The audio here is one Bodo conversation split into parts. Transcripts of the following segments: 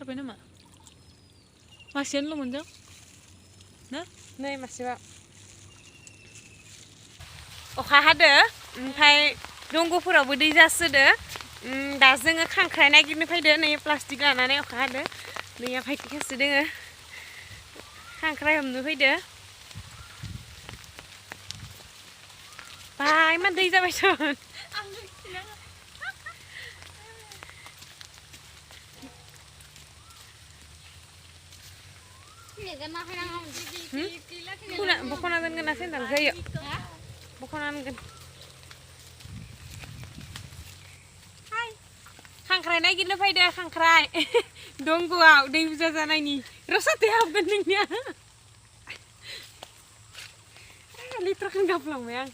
खारबाय नामा मासेयानोल' मोनदों ना नै मासेबा अखा हादो ओमफ्राय दंग'फोरावबो दै जासोदो दा जोङो खांख्राइ नागिरनो फैदो नै प्लास्टिक लानानै अखा हादो दैया फायथिखासो दोङो खांख्राइ हमनो फैदो बाय मा दै जाबायसन बख'ना दोनगोन ना सेन्डालखौ होयो बख'ना दोनगोन खांख्राइ नागिरनो फैदो खांख्राइ दंग'आव दै बुरजा जानायनि रसाते हाबगोन नोंनिया लिटारखौनो गाबलांबाय आं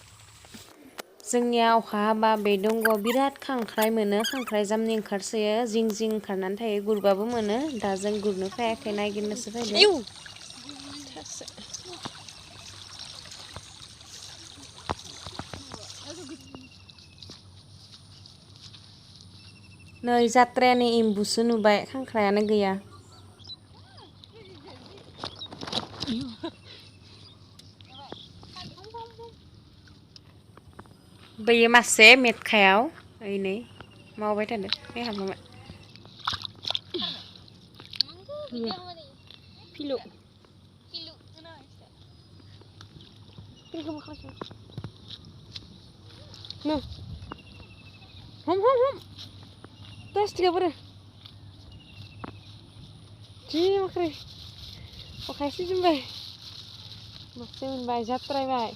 जोंनिया अखा हाबा बे दंग'आव बिराद खांख्राइ मोनो खांख्राइ जामनि ओंखारसोयो जिं जिं ओंखारनानै थायो गुरबाबो मोनो दा जों गुरनो फैयाखै नागिरनोसो फैदो नै जात्रायानि एम्बुसो नुबाय खांख्रायानो गैया बैयो मासे मेटखायाव ओइ नै मावबाय थादो नै हाबलांबाय फिलु नो हम प्लास्टिकआ बोरो जि माख्रै अखाया सिजोबबाय मासे मोनबाय जात्रायबाय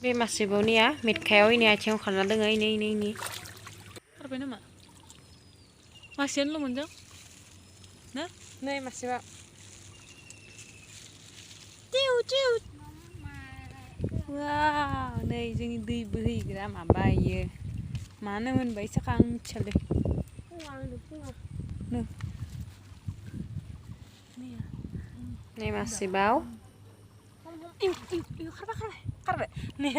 बे मासेबावनिया मेटखायाव इनि आथिङाव खारना दोङो इनि खारबाय नामा मासेयानोल' मोनदों ना नै मासेबा वाव नै जोंनि दै बोहैग्रा माबा इयो मानो मोनबाय साखा आं मिथियालै नै मासेबाव खारबाय नै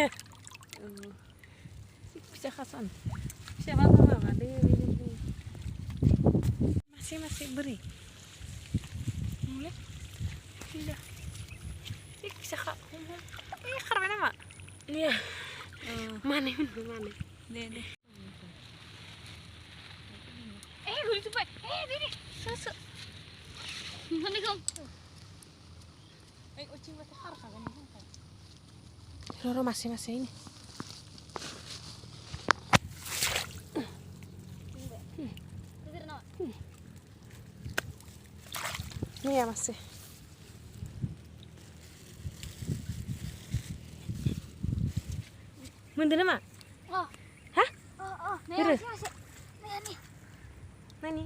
फिसा खासान फिसाबा माबादो मासे बोरै फिसाखा खारबाय नामा मानै मोनबाय मानै दे र' मासे ini ini ya masih Mundur nama? Oh. Hah? Oh. Nih, Nih. Nani?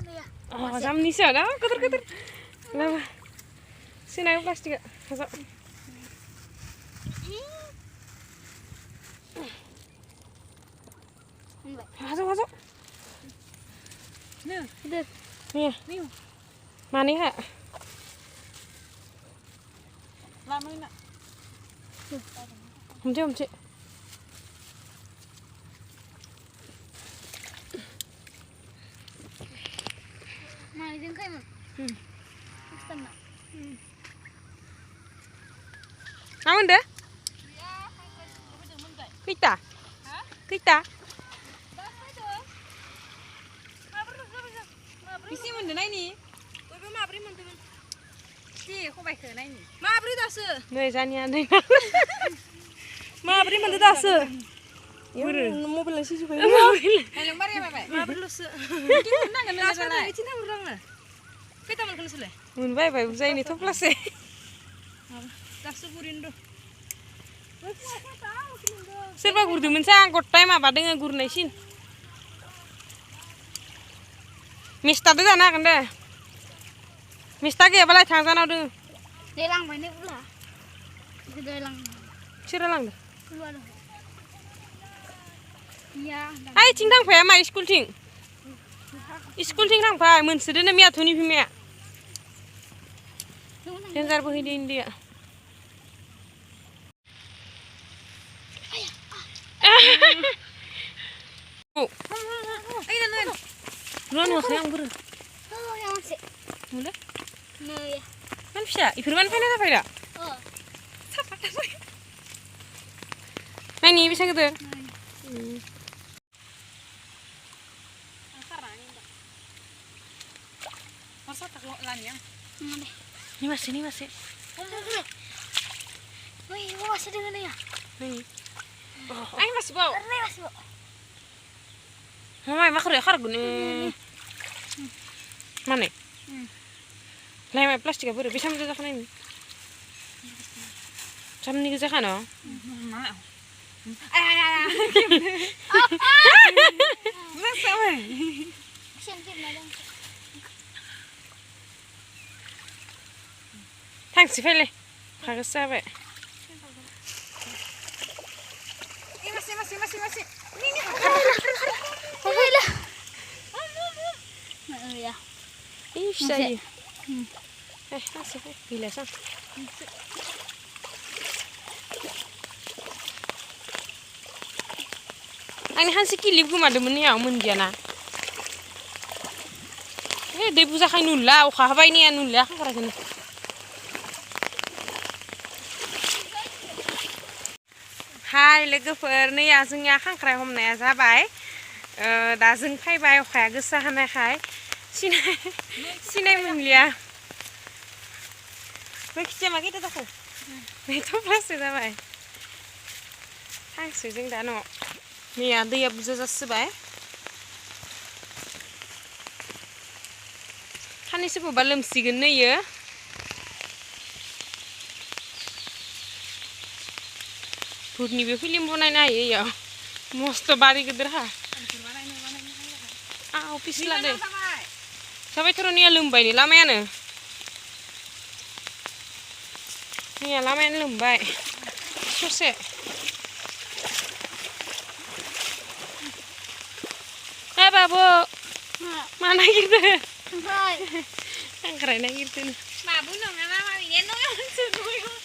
Nih ya. Oh, sama Nisa dah, kotor. Lama. Sini ayo plastik. Masuk. Masuk. Nih, Nih. Nih. Mana ya? lama nak. Umci. Nah, ini kan kayak mana? Aman dah? Kita? Kita? Bisi mondo naini? Bebe mabri mondo. Si, kobay ke naini. Mabri dasu. Noi zania nei. Mabri mondo dasu. Mobil sih juga. Mobil. Hello mari bye. Mabri lusu. Nangan na. Itin hamurang na. Kita mal kan sule. Mun bye usai ini tuh plus eh. Dasu burindo. Serba gurdu mensang kotai mah pada ngegur naisin. Mista tu sana kan deh. Mista ke balai thang sana tu. Delang banyak pula. Itu delang. Sira lang deh. Keluar. या आइथिं थांफाया मा स्कुलथिं थांफा मोनसोदोनो मियाथ'नि बिमाया देन्जार बोहैदो दैया नुवाखै आं बोरो oh yang masih नुले no ya मान फिसा इफोर मान फायना जाफायदा oh नायनि बेसां गोदो Ini masih. wih masih dengan ya Ini. Ay masih bau. ini masih bu Mama mak khar gune. Mana? Lai mai plastik apa? Bisa mana jakan ini? Jam ni jakan oh? Mana? Ay. Mana sama? sentir madam Thanks fele. Kagak sabe. Masih. Ini. Alhamdulillah ya Ih, saya. Masih. Bila sang. Ani hansi kilip guma demen ya mendiana. Dai buza khay nulla o kha bay ni nulla kha kara gani. Hai लोगोफोर नै जोंनिया खांख्राय हमनाया जाबाय दा जों फैबाय अखाया गोसा हानायखाय सिनाय मोनलिया जायखिजाया मा खैथा जाखो थफ्लासो जाबाय थांसै जों दा न' मैया दैया बुरजा जासोबाय खानैसो बबा लोमसिगोन नैयो भुटनिबो फिल्म बनायनो हायो इयाव मस्त बारि गिदिर हा आव पिसला दे जाबाय थरनिया लोमबाय लामायानो मैया लामायानो लोमबाय ससे ए बाबु मा नागिरदो खांख्राय नागिरदो बाबु नङा ना मामिया नङा